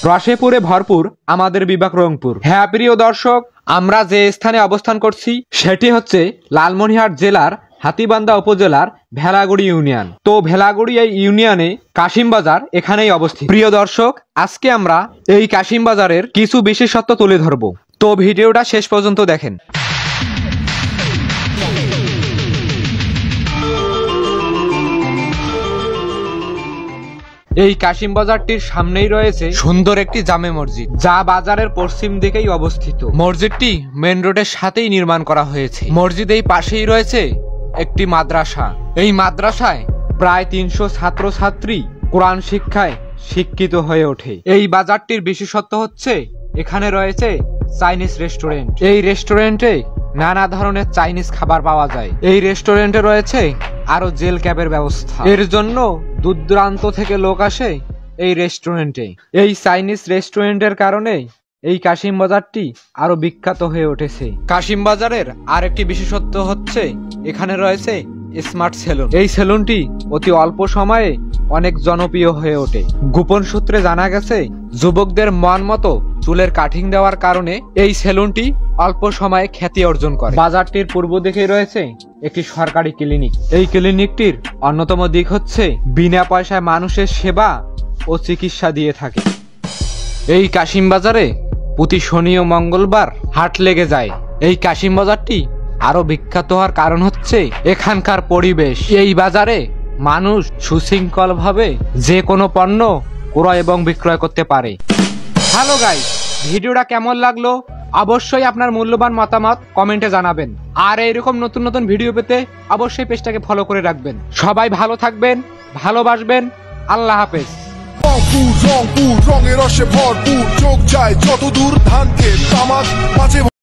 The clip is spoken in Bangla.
রসে পুরে ভরপুর আমাদের বিভাগ রংপুর। হ্যাঁ প্রিয় দর্শক, আমরা যে স্থানে অবস্থান করছি সেটি হচ্ছে লালমনিরহাট জেলার হাতীবান্ধা উপজেলার ভেলাগুড়ি ইউনিয়ন। তো ভেলাগুড়ি এই ইউনিয়নে কাশিম বাজার এখানেই অবস্থিত। প্রিয় দর্শক, আজকে আমরা এই কাশিম বাজারের কিছু বিশেষত্ব তুলে ধরব, তো ভিডিওটা শেষ পর্যন্ত দেখেন। এই কাশিম বাজারটির সামনেই রয়েছে সুন্দর একটি জামে মসজিদ, যা বাজারের পশ্চিম দিকেই অবস্থিত। মসজিদটি মেন রোডের সাথেই নির্মাণ করা হয়েছে। মসজিদের পাশেই রয়েছে একটি মাদ্রাসা। এই মাদ্রাসায় প্রায় 300 ছাত্রছাত্রী কোরআন শিক্ষায় শিক্ষিত হয়ে ওঠে। এই বাজারটির বিশেষত্ব হচ্ছে এখানে রয়েছে চাইনিজ রেস্টুরেন্ট। এই রেস্টুরেন্টে নানা ধরনের চাইনিজ খাবার পাওয়া যায়। এই রেস্টুরেন্টে রয়েছে আরো জেল ক্যাবের ব্যবস্থা। এর জন্য দূর দূরান্ত থেকে লোক আসে এই রেস্টুরেন্টে। এই চাইনিজ রেস্টুরেন্টের কারণে এই কাশিম বাজারটি আরো বিখ্যাত হয়ে উঠেছে। কাশিম বাজারের আরেকটি বিশেষত্ব হচ্ছে এখানে রয়েছে স্মার্ট সেলুন। এই সেলুনটি অতি অল্প সময়ে অনেক জনপ্রিয় হয়ে ওঠে। গোপন সূত্রে জানা গেছে যুবকদের মন মতো চুলের কাটিং দেওয়ার কারণে এই সেলুনটি অল্প সময়ে খ্যাতি অর্জন করে। বাজারটির পূর্ব দিকে রয়েছে একটি সরকারি ক্লিনিক। এই ক্লিনিকটির অন্যতম দিক হচ্ছে বিনা পয়সায় মানুষের সেবা ও চিকিৎসা দিয়ে থাকে। এই কাশিম বাজারে প্রতি শনি ও মঙ্গলবার হাট লেগে যায়। এই কাশিম বাজারটি আরো বিখ্যাত হওয়ার কারণ হচ্ছে এখানকার পরিবেশ। এই বাজারে মানুষ সুশৃঙ্খল ভাবে যে কোনো পণ্য ক্রয় এবং বিক্রয় করতে পারে। হ্যালো গাইস, ভিডিওটা কেমন লাগলো অবশ্যই আপনার মূল্যবান মতামত কমেন্টে জানাবেন। আর এইরকম নতুন নতুন ভিডিও পেতে অবশ্যই পেজটাকে ফলো করে রাখবেন। সবাই ভালো থাকবেন, ভালোবাসবেন। আল্লাহ হাফেজ। রংপুর রঙের রসে ভরপুর, চোখ যায় যত দূর ধানকে তামাক মাঝে